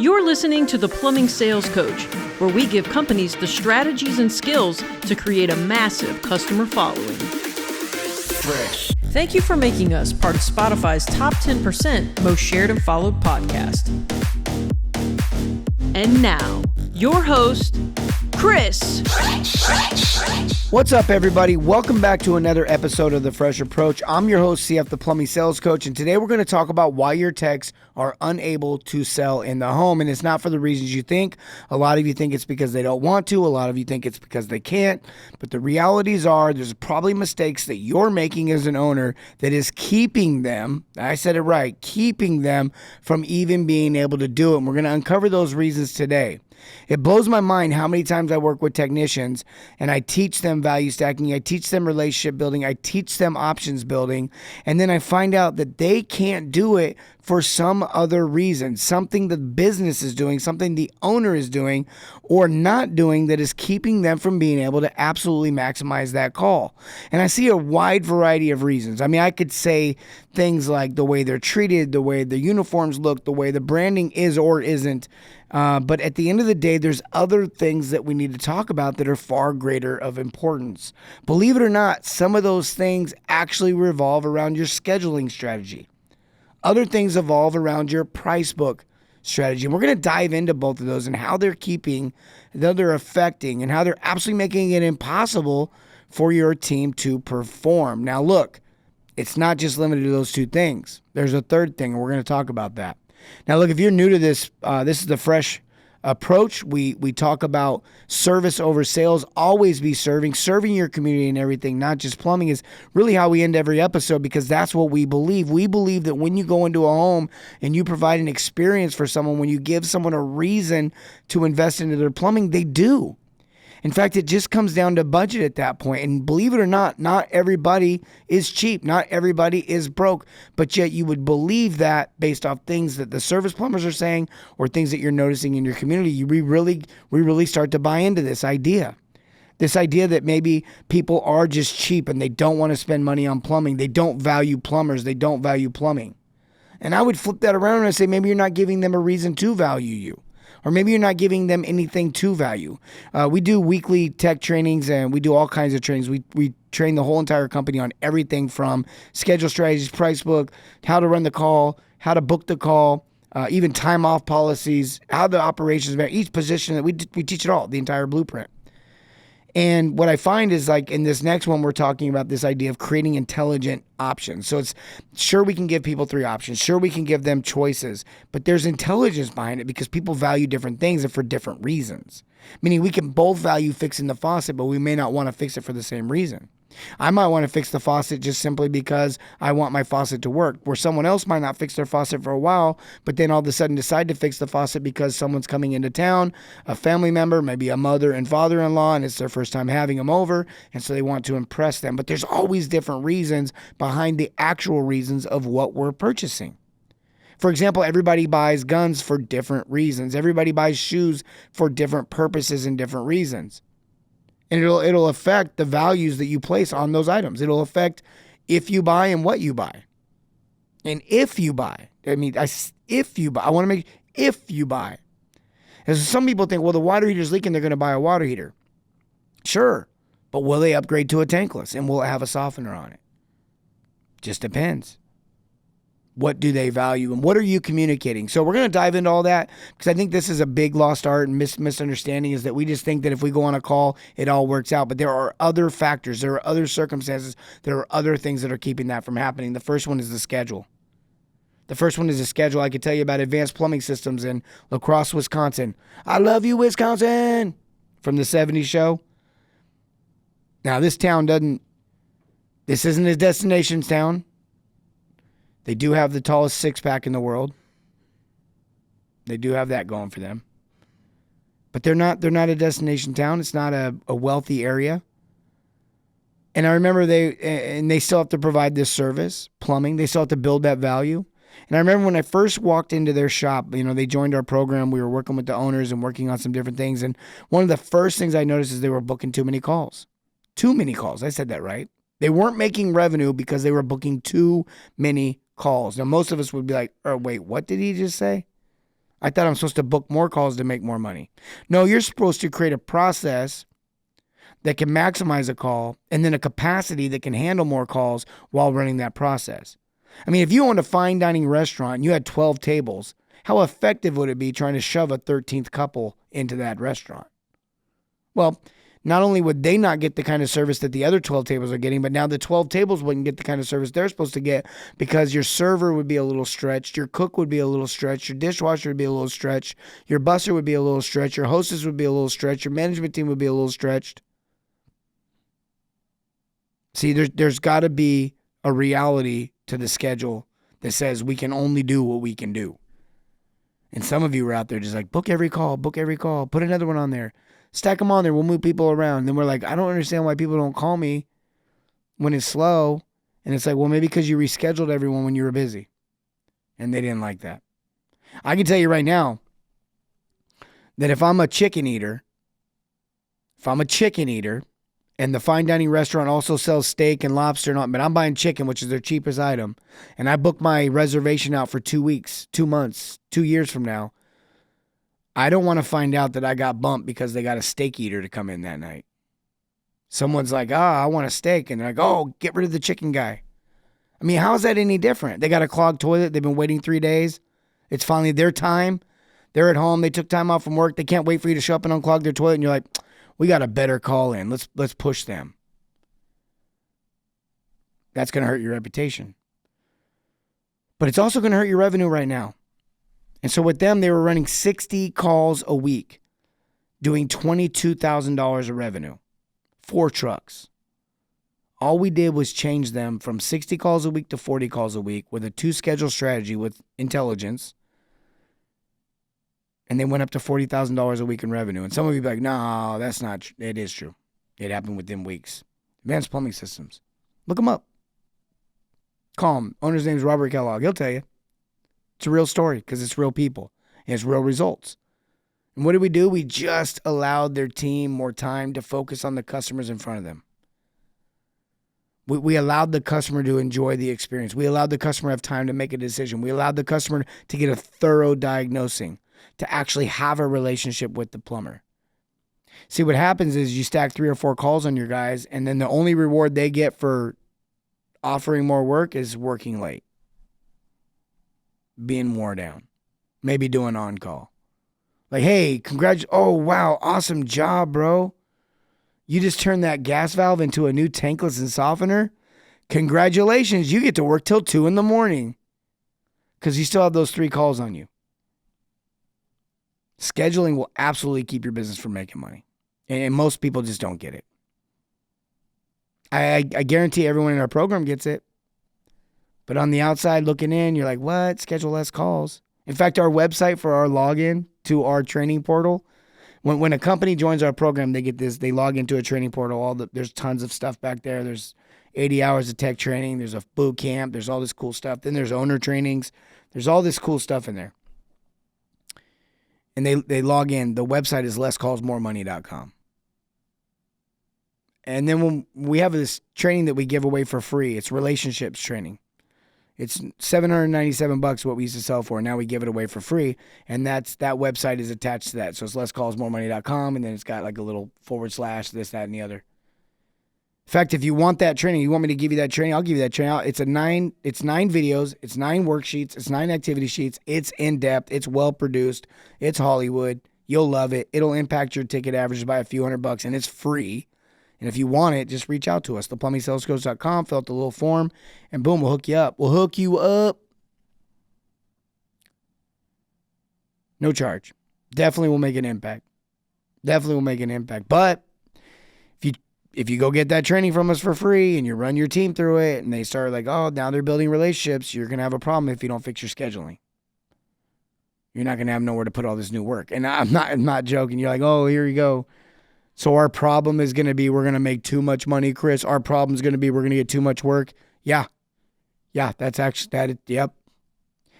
You're listening to the Plumbing Sales Coach, where we give companies the strategies and skills to create a massive customer following. Fresh. Thank you for making us part of Spotify's top 10% most shared and followed podcast. And now, your host, Chris. What's up, everybody? Welcome back to another episode of The Fresh Approach. I'm your host, CF, the Plumbing Sales Coach, and today we're going to talk about why your techs are unable to sell in the home, and it's not for the reasons you think. A lot of you think it's because they don't want to. A lot of you think it's because they can't, but the realities are there's probably mistakes that you're making as an owner that is keeping them, I said it right, keeping them from even being able to do it, and we're going to uncover those reasons today. It blows my mind how many times I work with technicians and I teach them value stacking, I teach them relationship building, I teach them options building, and then I find out that they can't do it for some other reason, something the business is doing, something the owner is doing or not doing that is keeping them from being able to absolutely maximize that call. And I see a wide variety of reasons. I mean, I could say things like the way they're treated, the way the uniforms look, the way the branding is or isn't. But at the end of the day, there's other things that we need to talk about that are far greater of importance. Believe it or not, some of those things actually revolve around your scheduling strategy. Other things evolve around your price book strategy. And we're going to dive into both of those and how they're keeping, how they're affecting, and how they're absolutely making it impossible for your team to perform. Now, look, it's not just limited to those two things. There's a third thing, and we're going to talk about that. Now, look, if you're new to this, this is the Fresh Approach. We talk about service over sales, always be serving your community and everything, not just plumbing, is really how we end every episode because that's what we believe. We believe that when you go into a home and you provide an experience for someone, when you give someone a reason to invest into their plumbing, they do. In fact, it just comes down to budget at that point. And believe it or not everybody is cheap. Not everybody is broke. But yet you would believe that based off things that the service plumbers are saying or things that you're noticing in your community. We really start to buy into this idea. This idea that maybe people are just cheap and they don't want to spend money on plumbing. They don't value plumbers. They don't value plumbing. And I would flip that around and say maybe you're not giving them a reason to value you. Or maybe you're not giving them anything to value. We do weekly tech trainings and we do all kinds of trainings. We train the whole entire company on everything from schedule strategies, price book, how to run the call, how to book the call, even time off policies, how the operations, each position that we teach it all, the entire blueprint. And what I find is like in this next one, we're talking about this idea of creating intelligent options. So it's sure we can give people 3 options. Sure we can give them choices, but there's intelligence behind it because people value different things and for different reasons. Meaning we can both value fixing the faucet, but we may not want to fix it for the same reason. I might want to fix the faucet just simply because I want my faucet to work, where someone else might not fix their faucet for a while, but then all of a sudden decide to fix the faucet because someone's coming into town, a family member, maybe a mother and father-in-law, and it's their first time having them over, and so they want to impress them. But there's always different reasons behind the actual reasons of what we're purchasing. For example, everybody buys guns for different reasons. Everybody buys shoes for different purposes and different reasons. And it'll affect the values that you place on those items. It'll affect if you buy and what you buy. And if you buy. If you buy. As some people think, well, the water heater's leaking, they're going to buy a water heater. Sure. But will they upgrade to a tankless? And will it have a softener on it? Just depends. What do they value and what are you communicating? So we're going to dive into all that because I think this is a big lost art and misunderstanding is that we just think that if we go on a call, it all works out. But there are other factors. There are other circumstances. There are other things that are keeping that from happening. The first one is the schedule. I could tell you about Advanced Plumbing Systems in La Crosse, Wisconsin. I love you, Wisconsin, from the 70s show. Now, this isn't a destination town. They do have the tallest six-pack in the world. They do have that going for them. But they're not a destination town. It's not a wealthy area. And I remember they still have to provide this service, plumbing. They still have to build that value. And I remember when I first walked into their shop, they joined our program. We were working with the owners and working on some different things. And one of the first things I noticed is they were booking too many calls. Too many calls. I said that right. They weren't making revenue because they were booking too many calls. Now, most of us would be like, oh, wait, what did he just say? I thought I'm supposed to book more calls to make more money. No, you're supposed to create a process that can maximize a call and then a capacity that can handle more calls while running that process. I mean, if you owned a fine dining restaurant and you had 12 tables, how effective would it be trying to shove a 13th couple into that restaurant? Well, not only would they not get the kind of service that the other 12 tables are getting, but now the 12 tables wouldn't get the kind of service they're supposed to get because your server would be a little stretched, your cook would be a little stretched, your dishwasher would be a little stretched, your busser would be a little stretched, your hostess would be a little stretched, your management team would be a little stretched. See, there's got to be a reality to the schedule that says we can only do what we can do. And some of you are out there just like, book every call, put another one on there. Stack them on there. We'll move people around. And then we're like, I don't understand why people don't call me when it's slow. And it's like, well, maybe because you rescheduled everyone when you were busy. And they didn't like that. I can tell you right now that if I'm a chicken eater, and the fine dining restaurant also sells steak and lobster, but I'm buying chicken, which is their cheapest item, and I book my reservation out for 2 weeks, 2 months, 2 years from now, I don't want to find out that I got bumped because they got a steak eater to come in that night. Someone's like, I want a steak. And they're like, oh, get rid of the chicken guy. I mean, how is that any different? They got a clogged toilet. They've been waiting 3 days. It's finally their time. They're at home. They took time off from work. They can't wait for you to show up and unclog their toilet. And you're like, we got a better call in. Let's push them. That's going to hurt your reputation. But it's also going to hurt your revenue right now. And so with them, they were running 60 calls a week, doing $22,000 of revenue, 4 trucks. All we did was change them from 60 calls a week to 40 calls a week with a 2-schedule strategy with intelligence. And they went up to $40,000 a week in revenue. And some of you be like, no, that's not true. It is true. It happened within weeks. Advanced Plumbing Systems. Look them up. Call him. Owner's name is Robert Kellogg. He'll tell you. It's a real story because it's real people and it's real results. And what did we do? We just allowed their team more time to focus on the customers in front of them. We allowed the customer to enjoy the experience. We allowed the customer to have time to make a decision. We allowed the customer to get a thorough diagnosing, to actually have a relationship with the plumber. See, what happens is you stack 3 or 4 calls on your guys, and then the only reward they get for offering more work is working late, being worn down, maybe doing on-call. Like, hey, oh, wow, awesome job, bro. You just turned that gas valve into a new tankless and softener. Congratulations, you get to work till 2 a.m. because you still have those 3 calls on you. Scheduling will absolutely keep your business from making money. And most people just don't get it. I guarantee everyone in our program gets it. But on the outside looking in, you're like, what? Schedule less calls. In fact, our website for our login to our training portal, when a company joins our program, they get this, they log into a training portal. There's tons of stuff back there. There's 80 hours of tech training. There's a boot camp. There's all this cool stuff. Then there's owner trainings. There's all this cool stuff in there. And they log in. The website is lesscallsmoremoney.com. And then when we have this training that we give away for free, it's relationships training. It's $797 what we used to sell for. Now we give it away for free. And that website is attached to that. So it's lesscallsmoremoney.com. And then it's got like a little / this, that, and the other. In fact, if you want that training, you want me to give you that training, I'll give you that training. It's 9 videos, it's 9 worksheets, it's 9 activity sheets, it's in-depth, it's well-produced, it's Hollywood. You'll love it. It'll impact your ticket averages by a few $100, and it's free. And if you want it, just reach out to us, theplumbingsalescoach.com, fill out the little form, and boom, we'll hook you up. We'll hook you up. No charge. Definitely will make an impact. But if you go get that training from us for free and you run your team through it and they start like, oh, now they're building relationships, you're going to have a problem if you don't fix your scheduling. You're not going to have nowhere to put all this new work. And I'm not joking. You're like, oh, here you go. So our problem is going to be we're going to make too much money, Chris. Our problem is going to be we're going to get too much work. Yeah, that's actually that. Yep.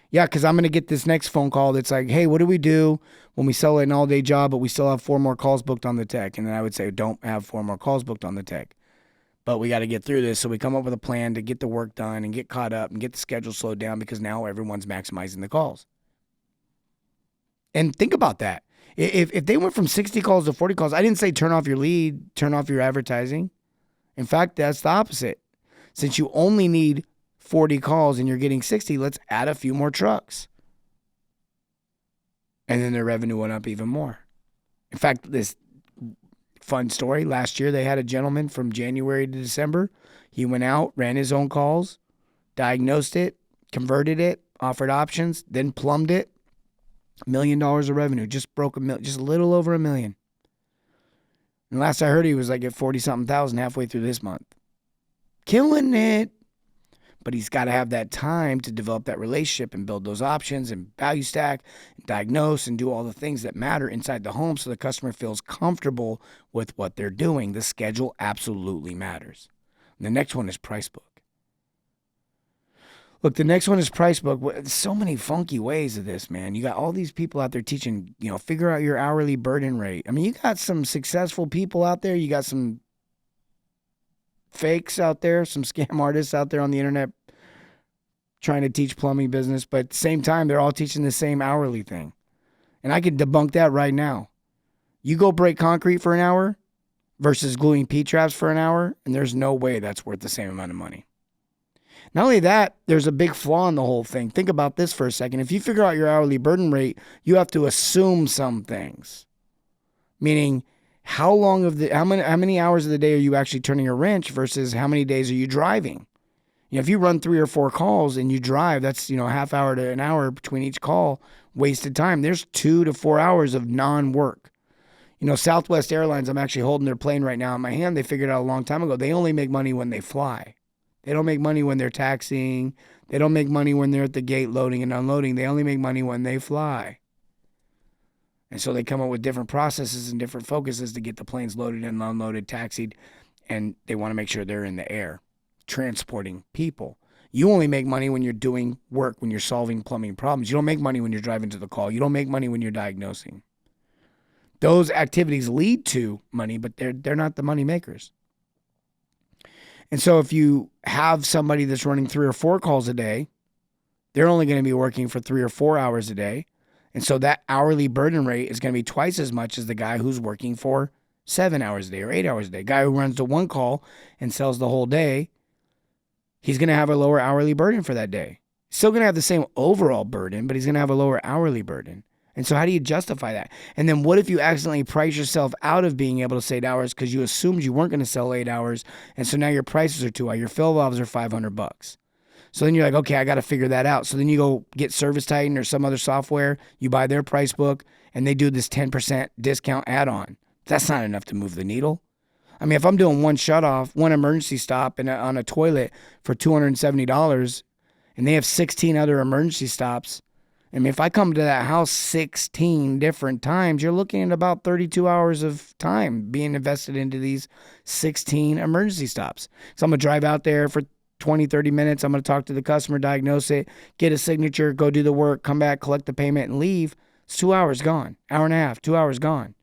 Yeah, because I'm going to get this next phone call that's like, hey, what do we do when we sell an all-day job, but we still have 4 more calls booked on the tech? And then I would say, don't have 4 more calls booked on the tech. But we got to get through this. So we come up with a plan to get the work done and get caught up and get the schedule slowed down because now everyone's maximizing the calls. And think about that. If they went from 60 calls to 40 calls, I didn't say turn off your lead, turn off your advertising. In fact, that's the opposite. Since you only need 40 calls and you're getting 60, let's add a few more trucks. And then their revenue went up even more. In fact, this fun story, last year they had a gentleman from January to December. He went out, ran his own calls, diagnosed it, converted it, offered options, then plumbed it. $1 million of revenue, just broke just a little over $1 million. And last I heard, he was like at 40-something thousand halfway through this month. Killing it. But he's got to have that time to develop that relationship and build those options and value stack, and diagnose and do all the things that matter inside the home so the customer feels comfortable with what they're doing. The schedule absolutely matters. And the next one is price book. Look, the next one is price book. So many funky ways of this, man. You got all these people out there teaching, figure out your hourly burden rate. I mean, you got some successful people out there. You got some fakes out there, some scam artists out there on the internet trying to teach plumbing business. But at the same time, they're all teaching the same hourly thing. And I can debunk that right now. You go break concrete for an hour versus gluing P-traps for an hour, and there's no way that's worth the same amount of money. Not only that, there's a big flaw in the whole thing. Think about this for a second. If you figure out your hourly burden rate, you have to assume some things. Meaning, how many hours of the day are you actually turning a wrench versus how many days are you driving? If you run 3 or 4 calls and you drive, that's a half hour to an hour between each call, wasted time. There's 2 to 4 hours of non-work. Southwest Airlines, I'm actually holding their plane right now in my hand. They figured out a long time ago, they only make money when they fly. They don't make money when they're taxiing. They don't make money when they're at the gate loading and unloading. They only make money when they fly. And so they come up with different processes and different focuses to get the planes loaded and unloaded, taxied, and they want to make sure they're in the air, transporting people. You only make money when you're doing work, when you're solving plumbing problems. You don't make money when you're driving to the call. You don't make money when you're diagnosing. Those activities lead to money, but they're not the money makers. And so if you have somebody that's running 3 or 4 calls a day, they're only going to be working for 3 or 4 hours a day. And so that hourly burden rate is going to be twice as much as the guy who's working for 7 hours a day or 8 hours a day. Guy who runs to 1 call and sells the whole day, he's going to have a lower hourly burden for that day. Still going to have the same overall burden, but he's going to have a lower hourly burden. And so how do you justify that? And then what if you accidentally price yourself out of being able to sell 8 hours because you assumed you weren't going to sell 8 hours, and so now your prices are too high. Your fill valves are $500. So then you're like, okay, I got to figure that out. So then you go get Service Titan or some other software. You buy their price book, and they do this 10% discount add-on. That's not enough to move the needle. I mean, if I'm doing one shut-off, one emergency stop on a toilet for $270, and they have 16 other emergency stops, I mean, if I come to that house 16 different times, you're looking at about 32 hours of time being invested into these 16 emergency stops. So I'm going to drive out there for 20, 30 minutes. I'm going to talk to the customer, diagnose it, get a signature, go do the work, come back, collect the payment, and leave. It's 2 hours gone. Hour and a half, 2 hours gone.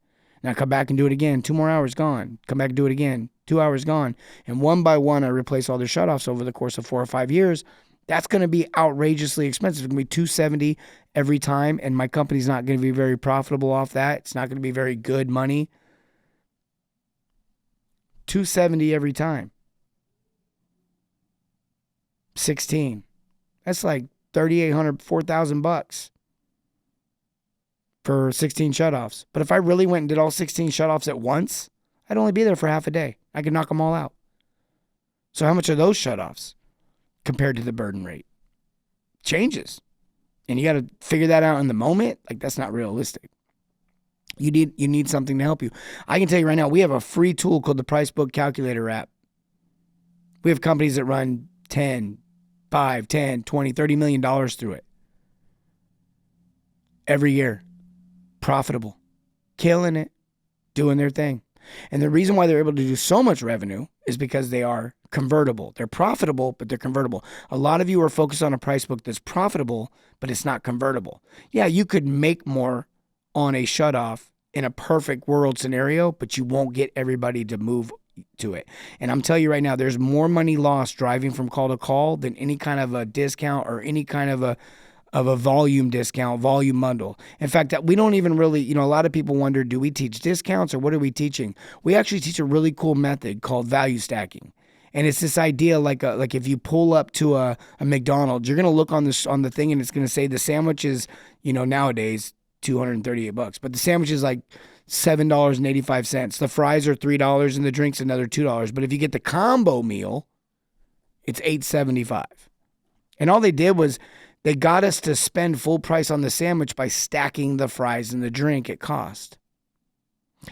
Now come back and do it again. 2 more hours gone. Come back and do it again. 2 hours gone. And one by one, I replace all their shutoffs over the course of 4 or 5 years. That's going to be outrageously expensive. It's going to be $270 every time, and my company's not going to be very profitable off that. It's not going to be very good money. $270 every time. 16. That's like $3,800, $4,000 for 16 shutoffs. But if I really went and did all 16 shutoffs at once, I'd only be there for half a day. I could knock them all out. So how much are those shutoffs compared to the burden rate? Changes. And you got to figure that out in the moment. Like, that's not realistic. You need something to help you. I can tell you right now, we have a free tool called the Price Book Calculator app. We have companies that run 10, 5, 10, 20, $30 million through it. Every year. Profitable. Killing it. Doing their thing. And the reason why they're able to do so much revenue is because they are convertible. They're profitable, but they're convertible. A lot of you are focused on a price book that's profitable, but it's not convertible. Yeah, you could make more on a shutoff in a perfect world scenario, but you won't get everybody to move to it. And I'm telling you right now, there's more money lost driving from call to call than any kind of a discount or any kind of of a volume discount, volume bundle. In fact, that we don't even really, a lot of people wonder, do we teach discounts or what are we teaching? We actually teach a really cool method called value stacking. And it's this idea like if you pull up to a McDonald's, you're going to look on the thing and it's going to say the sandwich is, nowadays $238, but the sandwich is like $7.85. The fries are $3 and the drink's another $2. But if you get the combo meal, it's $8.75. And all they did was they got us to spend full price on the sandwich by stacking the fries and the drink at cost.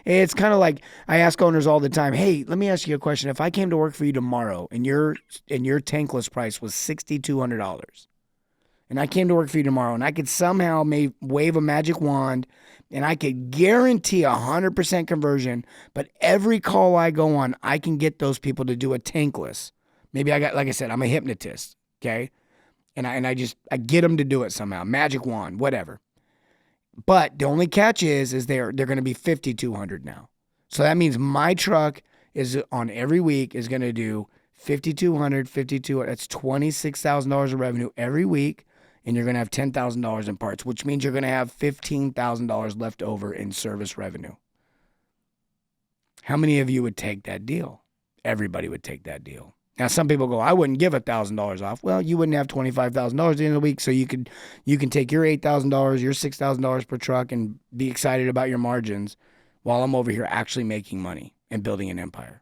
It's kind of like I ask owners all the time, hey, let me ask you a question. If I came to work for you tomorrow and your tankless price was $6,200 and I came to work for you tomorrow and I could somehow wave a magic wand and I could guarantee 100% conversion, but every call I go on, I can get those people to do a tankless. Maybe like I said, I'm a hypnotist, okay? And I get them to do it somehow, magic wand, whatever. But the only catch is they're going to be $5,200 now. So that means my truck is on every week is going to do $5,200. That's $26,000 of revenue every week, and you're going to have $10,000 in parts, which means you're going to have $15,000 left over in service revenue. How many of you would take that deal? Everybody would take that deal. Now, some people go, I wouldn't give $1,000 off. Well, you wouldn't have $25,000 at the end of the week, so you can take your $8,000, your $6,000 per truck, and be excited about your margins while I'm over here actually making money and building an empire.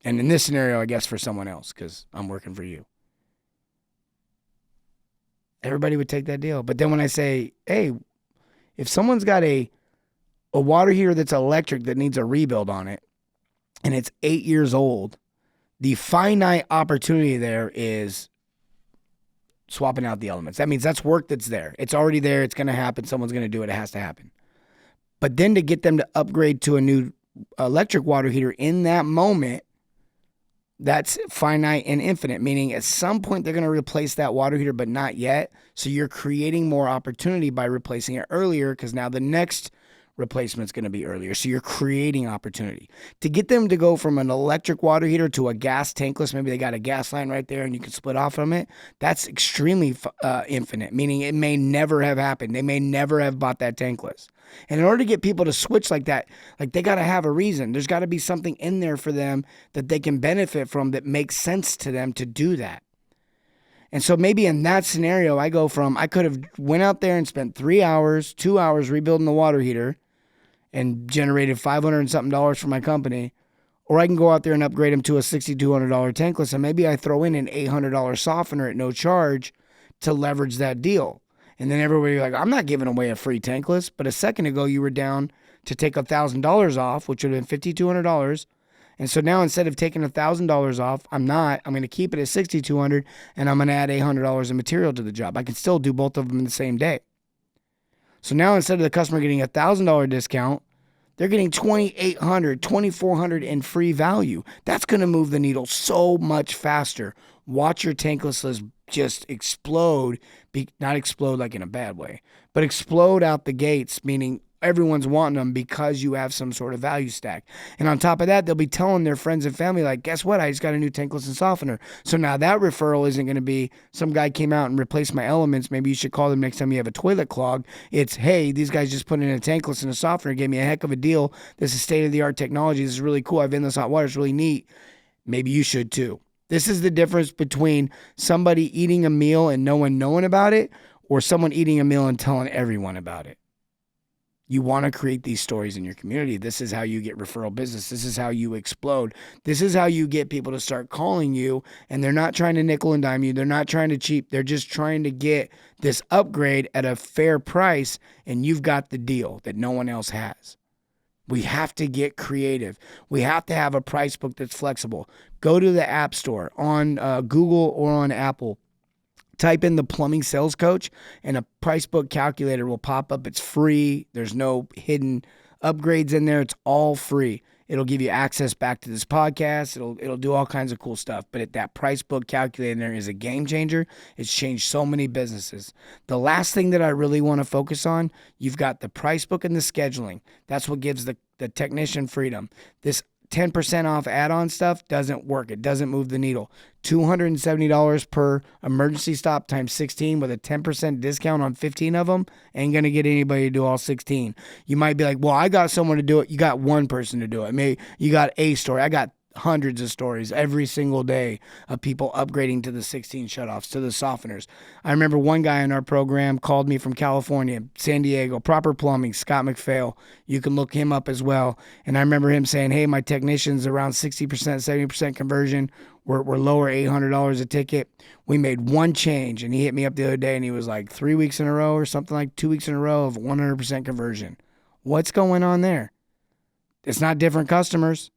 And in this scenario, I guess for someone else, because I'm working for you. Everybody would take that deal. But then when I say, hey, if someone's got a water heater that's electric that needs a rebuild on it, and it's 8 years old, the finite opportunity there is swapping out the elements. That means that's work that's there. It's already there. It's going to happen. Someone's going to do it. It has to happen. But then to get them to upgrade to a new electric water heater in that moment, that's finite and infinite, meaning at some point they're going to replace that water heater, but not yet. So you're creating more opportunity by replacing it earlier because now the next replacement's going to be earlier. So you're creating opportunity. To get them to go from an electric water heater to a gas tankless, maybe they got a gas line right there and you can split off from it. That's extremely infinite, meaning it may never have happened. They may never have bought that tankless. And in order to get people to switch like that, like they got to have a reason. There's got to be something in there for them that they can benefit from that makes sense to them to do that. And so maybe in that scenario, I could have went out there and spent 3 hours, 2 hours rebuilding the water heater and generated $500 and something for my company. Or I can go out there and upgrade them to a $6,200 tankless. And maybe I throw in an $800 softener at no charge to leverage that deal. And then everybody like, I'm not giving away a free tankless. But a second ago, you were down to take $1,000 off, which would have been $5,200. And so now instead of taking $1,000 off, I'm going to keep it at $6,200 and I'm going to add $800 in material to the job. I can still do both of them in the same day. So now instead of the customer getting a $1,000 discount, they're getting $2,800, $2,400 in free value. That's going to move the needle so much faster. Watch your tankless list just explode, not explode like in a bad way, but explode out the gates, meaning everyone's wanting them because you have some sort of value stack. And on top of that, they'll be telling their friends and family, like, guess what? I just got a new tankless and softener. So now that referral isn't going to be some guy came out and replaced my elements. Maybe you should call them next time you have a toilet clog. It's, hey, these guys just put in a tankless and a softener, gave me a heck of a deal. This is state-of-the-art technology. This is really cool. I've endless hot water. It's really neat. Maybe you should too. This is the difference between somebody eating a meal and no one knowing about it or someone eating a meal and telling everyone about it. You want to create these stories in your community. This is how you get referral business. This is how you explode. This is how you get people to start calling you, and they're not trying to nickel and dime you. They're not trying to cheap. They're just trying to get this upgrade at a fair price, and you've got the deal that no one else has. We have to get creative. We have to have a price book that's flexible. Go to the App Store on Google or on Apple. Type in the plumbing sales coach and a price book calculator will pop up. It's free. There's no hidden upgrades in there. It's all free. It'll give you access back to this podcast. It'll do all kinds of cool stuff. But that price book calculator in there is a game changer. It's changed so many businesses. The last thing that I really want to focus on, you've got the price book and the scheduling. That's what gives the technician freedom. This 10% off add-on stuff doesn't work. It doesn't move the needle. $270 per emergency stop times 16 with a 10% discount on 15 of them ain't going to get anybody to do all 16. You might be like, well, I got someone to do it. You got one person to do it. Maybe you got a story. I got hundreds of stories every single day of people upgrading to the 16 shutoffs, to the softeners. I remember one guy in our program called me from California, San Diego, Proper Plumbing, Scott McPhail. You can look him up as well. And I remember him saying, hey, my technician's around 60%, 70% conversion. We're lower $800 a ticket. We made one change, and he hit me up the other day, and he was like 3 weeks in a row or something, like 2 weeks in a row of 100% conversion. What's going on there? It's not different customers.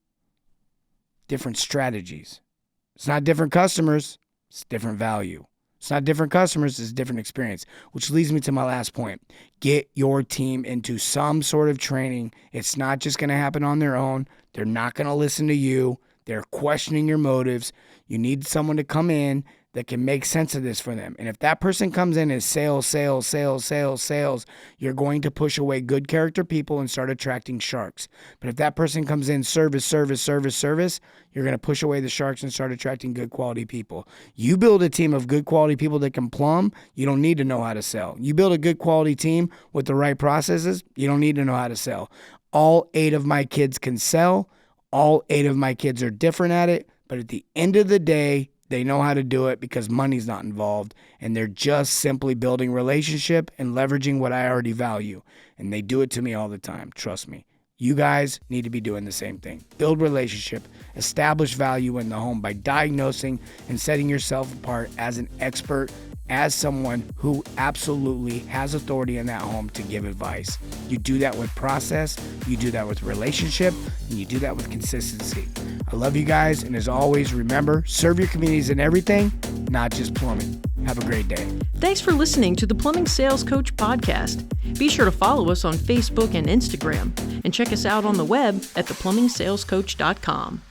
Different strategies. It's not different customers, it's different value. It's not different customers, it's different experience, which leads me to my last point. Get your team into some sort of training. It's not just going to happen on their own. They're not going to listen to you. They're questioning your motives. You need someone to come in that can make sense of this for them. And if that person comes in as sales, you're going to push away good character people and start attracting sharks. But if that person comes in service, you're going to push away the sharks and start attracting good quality people. You build a team of good quality people that can plumb, you don't need to know how to sell. You build a good quality team with the right processes, you don't need to know how to sell. All 8 of my kids can sell. All 8 of my kids are different at it. But at the end of the day, they know how to do it because money's not involved, and they're just simply building relationship and leveraging what I already value. And they do it to me all the time. Trust me. You guys need to be doing the same thing. Build relationship, establish value in the home by diagnosing and setting yourself apart as an expert, as someone who absolutely has authority in that home to give advice. You do that with process, you do that with relationship, and you do that with consistency. I love you guys, and as always, remember, serve your communities in everything, not just plumbing. Have a great day. Thanks for listening to the Plumbing Sales Coach podcast. Be sure to follow us on Facebook and Instagram, and check us out on the web at theplumbingsalescoach.com.